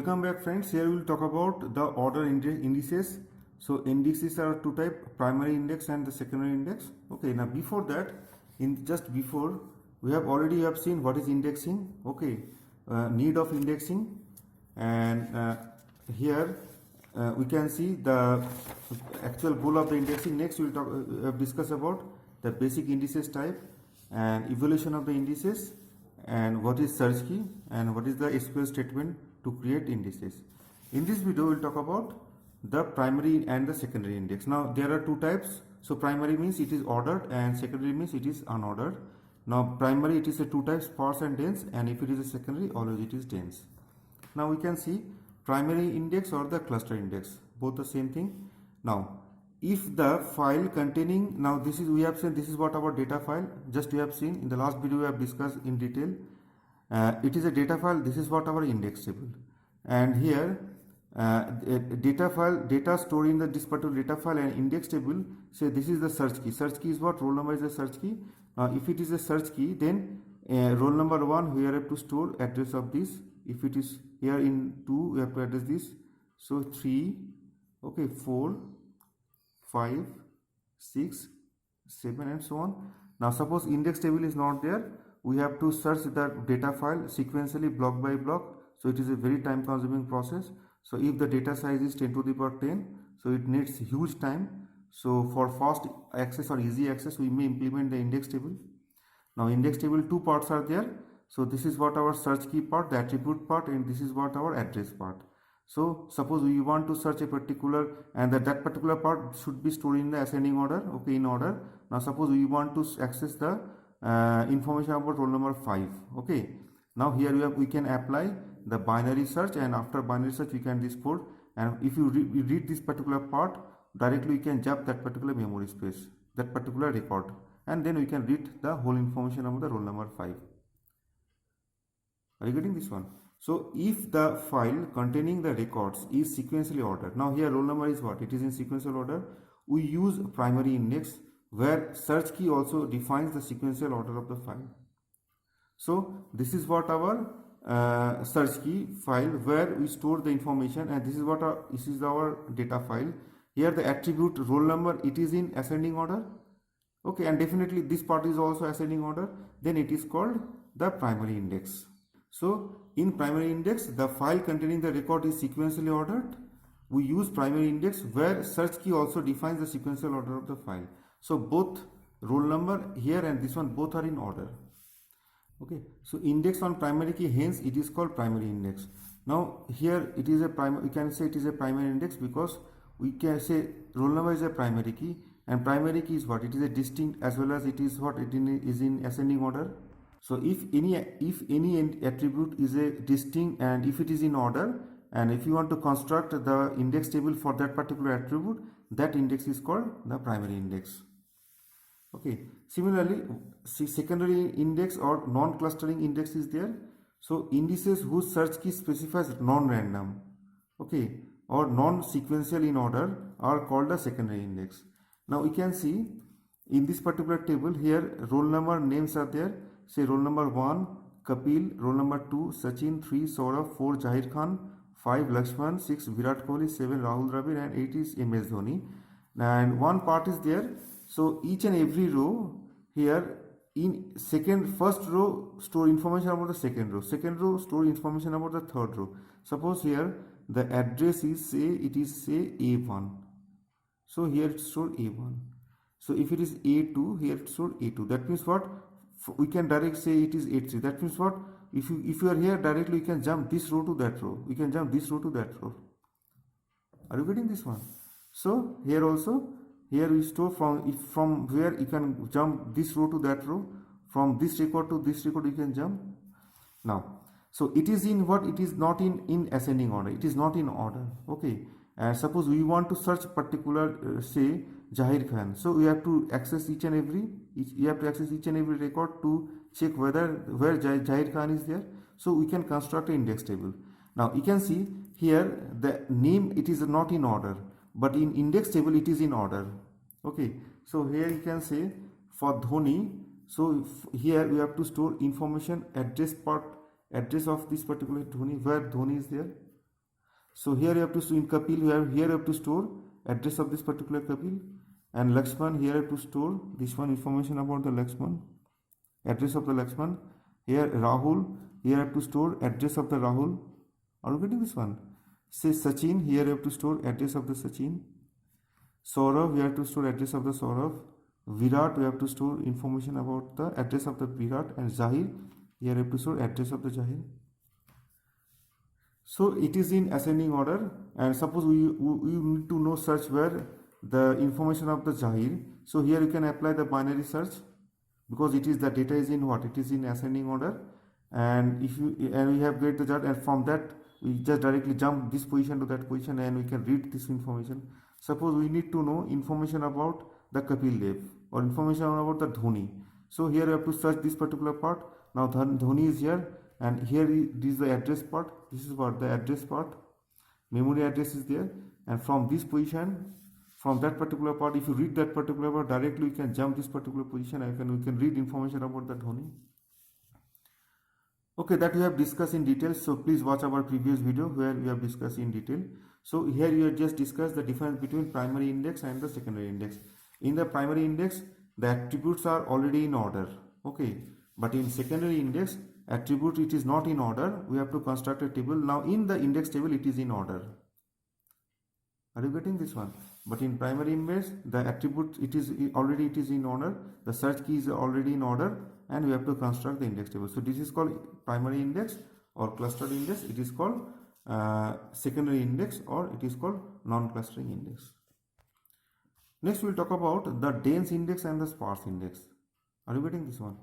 Welcome back, friends. Here we will talk about the order indices. So indices are two type: primary index and the secondary index. Okay. Now before that, we have seen what is indexing. Okay, need of indexing, and here we can see the actual goal of the indexing. Next, we will discuss about the basic indices type and evaluation of the indices, and what is search key, and what is the SQL statement to create indices. In this video, we will talk about the primary and the secondary index. Now there are two types. So primary means it is ordered, and secondary means it is unordered. Now primary, it is a two types, sparse and dense, and if it is a secondary, always it is dense. Now we can see primary index or the cluster index, both the same thing. Now if the file containing, now this is, we have seen, this is what our data file, just we have seen in the last video, we have discussed in detail. It is a data file. This is what our index table, and here data stored in this particular data file and index table. Say this is the search key. Search key is what? Roll number is the search key. If it is a search key, then roll number 1, we have to store address of this. If it is here in 2, we have to address this. So 3, okay, 4, 5, 6, 7, and so on. Now suppose index table is not there, we have to search the data file sequentially, block by block. So it is a very time consuming process. So if the data size is 10 to the power 10, so it needs huge time. So for fast access or easy access, we may implement the index table. Now index table, two parts are there. So this is what our search key part, the attribute part, and this is what our address part. So suppose we want to search a particular, and that particular part should be stored in the ascending order, okay, in order. Now suppose we want to access the information about roll number 5, okay. Now here we can apply the binary search, and after binary search we can export, and if you read this particular part directly, you can jump that particular memory space, that particular record, and then we can read the whole information about the roll number 5. Are you getting this one? So if the file containing the records is sequentially ordered, now here roll number is what? It is in sequential order. We use primary index, where search key also defines the sequential order of the file. So this is what our search key file, where we store the information, and this is our data file. Here the attribute roll number, it is in ascending order, okay, and definitely this part is also ascending order. Then it is called the primary index. So in primary index, the file containing the record is sequentially ordered. We use primary index, where search key also defines the sequential order of the file. So both roll number here and this one, both are in order. Okay, so index on primary key, hence it is called primary index. Now here it is a primary, we can say it is a primary index because we can say roll number is a primary key, and primary key is what? It is a distinct, as well as it is what? It is in ascending order. So if any attribute is a distinct, and if it is in order, and if you want to construct the index table for that particular attribute, that index is called the primary index. Okay, similarly, secondary index or non-clustering index is there. So indices whose search key specifies non-random, okay, or non-sequential in order are called the secondary index. Now we can see in this particular table here, roll number names are there. Say roll number 1 Kapil, roll number 2 Sachin, 3 Saurabh, 4 Zahir Khan, 5 Lakshman, 6 Virat Kohli, 7 Rahul Dravid, and 8 is MS Dhoni. And one part is there. So each and every row here, in first row store information about the second row store information about the third row. Suppose here the address is, say it is, say A1, so here it's stored A1. So if it is A2, here it's stored A2. That means what? We can directly say it is A3. That means what? If you are here directly, you can jump this row to that row. We can jump this row to that row. Are you getting this one? So here also, here we store from where you can jump this row to that row, from this record to this record you can jump. Now, so it is in what? It is not in ascending order. It is not in order. Okay. And suppose we want to search particular say Zahir Khan. So we have to access each and every record to check where Zahir Khan is there. So we can construct an index table. Now you can see here the name, it is not in order, but in index table it is in order. Okay, so here you can say for Dhoni, so here we have to store information, address of this particular Dhoni, where Dhoni is there. So here you have to, in Kapil, here you have to store address of this particular Kapil, and Lakshman, here you have to store this one information about the Lakshman, address of the Lakshman. Here Rahul, here you have to store address of the Rahul. Are you getting this one? Say Sachin, here you have to store address of the Sachin. Saurav, we have to store address of the Saurav. Virat, we have to store information about the address of the Virat. And Zahir, here we have to store address of the Zahir. So it is in ascending order, and suppose we need to know search where the information of the Zahir. So here you can apply the binary search, because it is the data is in what? It is in ascending order, and if you we have get the chart, and from that we just directly jump this position to that position and we can read this information. Suppose we need to know information about the Kapil Dev or information about the Dhoni. So here you have to search this particular part. Now Dhoni is here, and here is the address part. This is what the address part. Memory address is there, and from this position, from that particular part, if you read that particular part directly, you can jump this particular position and we can read information about the Dhoni. Okay, that we have discussed in detail. So please watch our previous video where we have discussed in detail. So here you have just discussed the difference between primary index and the secondary index. In the primary index, the attributes are already in order. Okay, but in secondary index, attribute it is not in order. We have to construct a table. Now in the index table, it is in order. Are you getting this one? But in primary index, the attribute it is in order. The search key is already in order, and we have to construct the index table. So this is called primary index or clustered index. It is called secondary index, or it is called non-clustering index. Next we will talk about the dense index and the sparse index. Are you getting this one?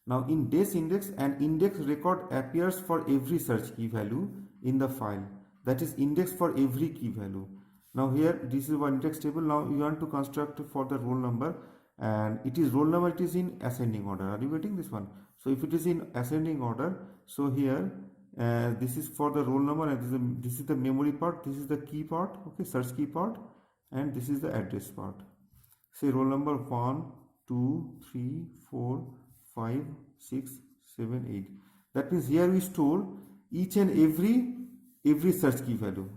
Now in dense index, an index record appears for every search key value in the file. That is index for every key value. Now here this is one index table. Now you want to construct for the roll number, and it is roll number, it is in ascending order. Are you getting this one? So if it is in ascending order, so here this is for the roll number, and this is the memory part, this is the key part, okay, search key part, and this is the address part. Say roll number 1, 2, 3, 4, 5, 6, 7, 8. That means here we store each and every search key value.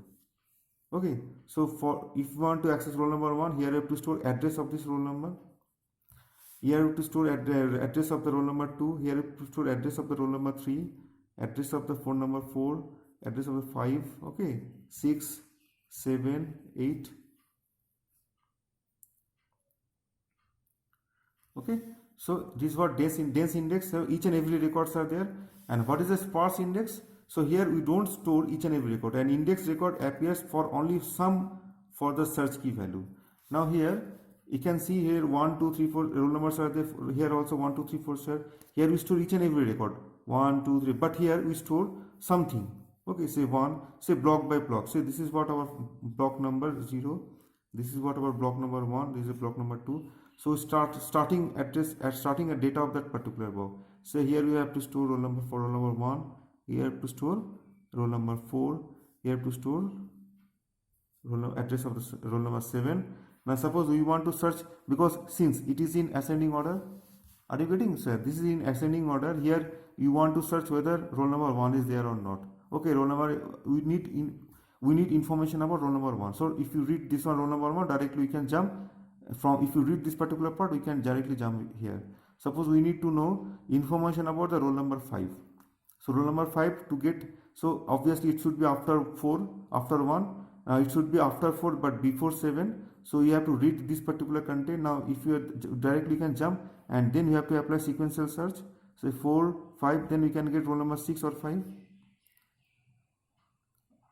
Okay, so for if you want to access roll number 1, here you have to store address of this roll number. Here you have to store address of the roll number 2. Here you have to store address of the roll number 3, address of the phone number 4, address of the 5, okay, 6, 7, 8. Okay, so this is what dense index. So each and every records are there. And what is the sparse index? So here we don't store each and every record. An index record appears for only some for the search key value. Now here you can see here 1, 2, 3, 4 roll numbers are there. Here also 1, 2, 3, 4 sir. Here we store each and every record 1, 2, 3. But here we store something. Okay, say 1, say block by block. Say this is what our block number 0. This is what our block number 1. This is block number 2. So starting address at starting a data of that particular block. So here we have to store roll number for roll number 1. Here have to store roll number 4. Here have to store address of the roll number 7. Now suppose we want to search, because since it is in ascending order, are you getting, sir? This is in ascending order. Here you want to search whether roll number 1 is there or not. Okay, roll number we need information about roll number 1. So if you read this one roll number 1, directly we can jump from, if you read this particular part, we can directly jump here. Suppose we need to know information about the roll number 5. So roll number 5 to get, so obviously it should be after 4, after 1, it should be after 4 but before 7. So you have to read this particular content. Now if you directly can jump, and then you have to apply sequential search. So 4, 5, then we can get roll number 6 or 5.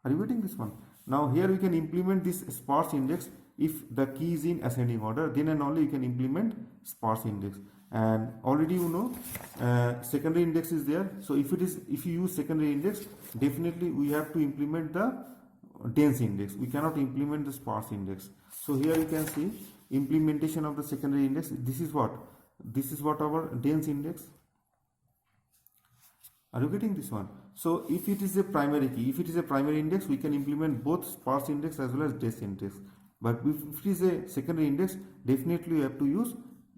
Are you getting this one? Now here we can implement this sparse index. If the key is in ascending order, then and only you can implement sparse index. And already you know secondary index is there. So if you use secondary index, definitely we have to implement the dense index. We cannot implement the sparse index. So here you can see implementation of the secondary index. This is what our dense index. Are you getting this one? So if it is a primary key, if it is a primary index, we can implement both sparse index as well as dense index. But if it is a secondary index, definitely you have to use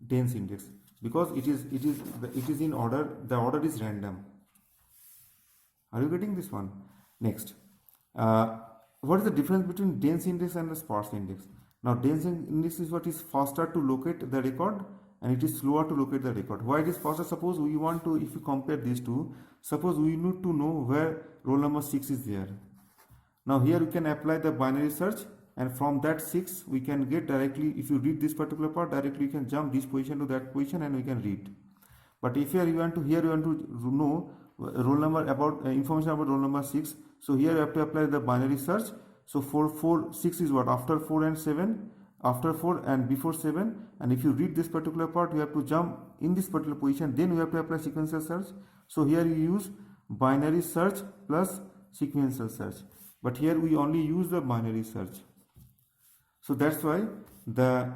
dense index, because it is in order. The order is random. Are you getting this one? Next, what is the difference between dense index and the sparse index? Now dense index is what is faster to locate the record and it is slower to locate the record. Why it is faster? Suppose we want to, if you compare these two, suppose we need to know where roll number 6 is there. Now here we can apply the binary search and from that 6 we can get directly, if you read this particular part, directly you can jump this position to that position and we can read. But if here you want to know roll number about information about roll number 6, so here you have to apply the binary search. So 6 is what, after 4 and 7, after 4 and before 7, and if you read this particular part you have to jump in this particular position, then you have to apply sequential search. So here you use binary search plus sequential search, but here we only use the binary search. So that's why the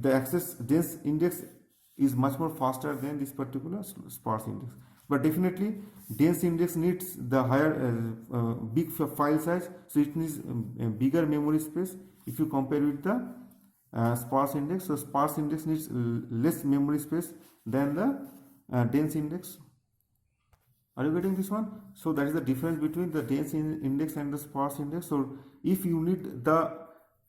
access dense index is much more faster than this particular sparse index. But definitely dense index needs the higher big file size, so it needs bigger memory space if you compare with the sparse index. So sparse index needs less memory space than the dense index. Are you getting this one? So that is the difference between the dense index and the sparse index. So if you need the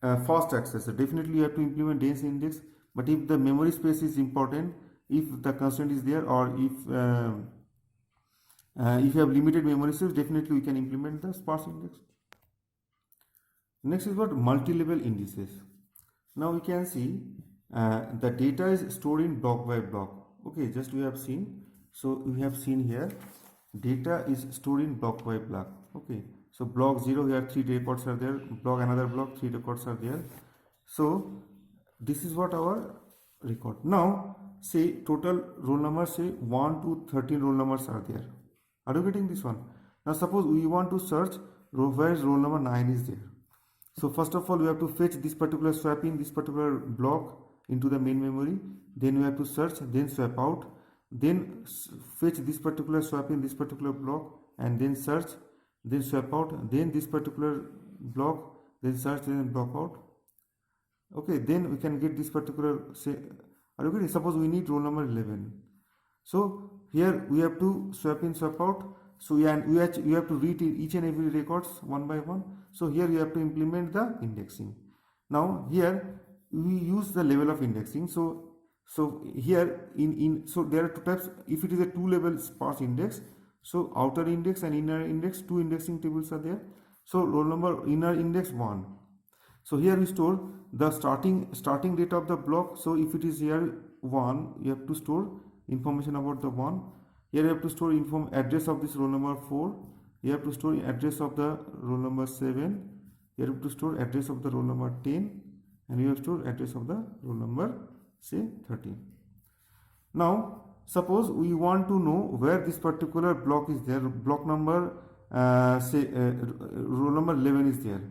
fast access, so definitely you have to implement dense index. But if the memory space is important, if the constraint is there, or if you have limited memory space, definitely we can implement the sparse index. Next is what multi-level indices. Now we can see the data is stored in block by block. Okay, just we have seen. So we have seen here data is stored in block by block. Okay, so block 0 here 3 records are there, block another block 3 records are there. So this is what our record. Now say total roll number, say 1 to 13 roll numbers are there. Are you getting this one? Now suppose we want to search where roll number 9 is there. So first of all we have to fetch this particular swap in this particular block into the main memory, then we have to search, then swap out, then fetch this particular swap in this particular block and then search, then swap out, then this particular block, then search, then block out. Okay, then we can get this particular, say, are you getting? Suppose we need roll number 11. So here we have to swap in, swap out. So you have to read each and every records one by one. So here you have to implement the indexing. Now here we use the level of indexing. So here so there are two types. If it is a two-level sparse index, so outer index and inner index, two indexing tables are there. So roll number inner index 1. So here we store the starting date of the block. So if it is here 1, you have to store information about the 1. Here you have to store address of this roll number 4. You have to store address of the roll number 7. You have to store address of the roll number 10, and you have to store address of the roll number, say, 13. Now suppose we want to know where this particular block is there. Block number roll number 11 is there.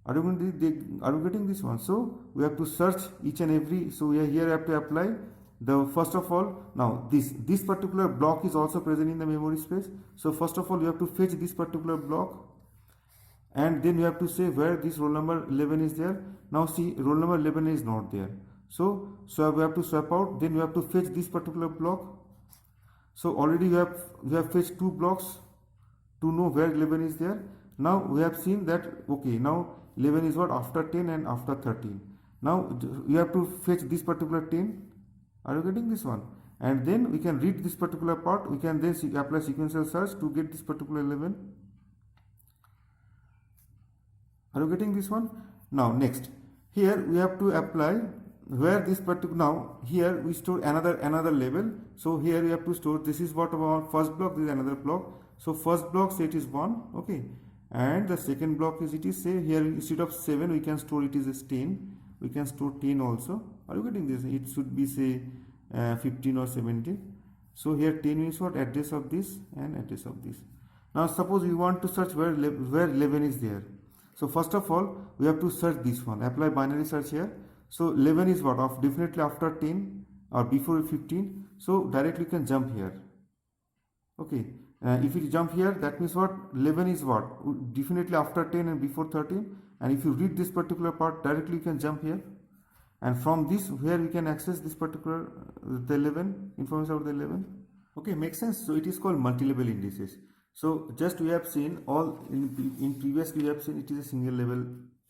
Are you getting this one? So we have to search each and every. So we here have to apply the first of all. Now this particular block is also present in the memory space. So first of all you have to fetch this particular block, and then you have to say where this roll number 11 is there. Now see, roll number 11 is not there. So we have to swap out. Then you have to fetch this particular block. So already we have fetched 2 blocks to know where 11 is there. Now we have seen that, okay, now 11 is what, after 10 and after 13. Now you have to fetch this particular 10. Are you getting this one? And then we can read this particular part. We can then apply sequential search to get this particular 11. Are you getting this one? Now next, here we have to apply where this particular, now here we store another level. So here we have to store, this is what our first block, this is another block. So first block, say it is 1, okay, and the second block is, it is, say here instead of 7 we can store it is as 10. We can store 10 also. Are you getting this? It should be, say 15 or 17. So here 10 is what, address of this and address of this. Now suppose we want to search where 11 is there. So first of all we have to search this one, apply binary search here. So 11 is what, of definitely after 10 or before 15. So directly you can jump here. Okay, if you jump here, that means what, 11 is what, definitely after 10 and before 13. And if you read this particular part, directly you can jump here, and from this where we can access this particular the 11 information of the 11. Okay, makes sense. So it is called multi-level indices. So just we have seen all in previously we have seen it is a single level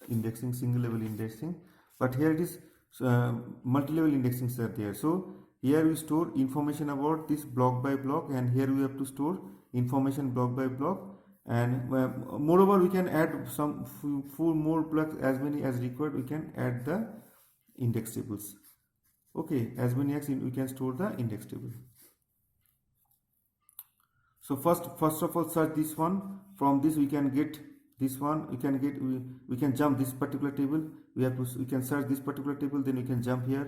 indexing, but here it is multi-level indexings are there. So here we store information about this block by block, and here we have to store information block by block, and moreover we can add some four more blocks, as many as required. We can add the index tables. Okay, as many as we can store the index table. So first of all, search this one. From this we can get this one. We can jump this particular table. We can search this particular table. Then we can jump here.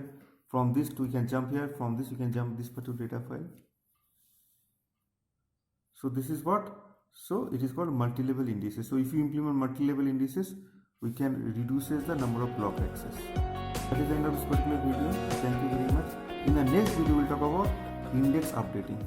From this we can jump here. From this we can jump this particular data file. So this is what. So it is called multi-level indices. So if you implement multi-level indices, we can reduces the number of block access. That is the end of this particular video. Thank you very much. In the next video, we will talk about index updating.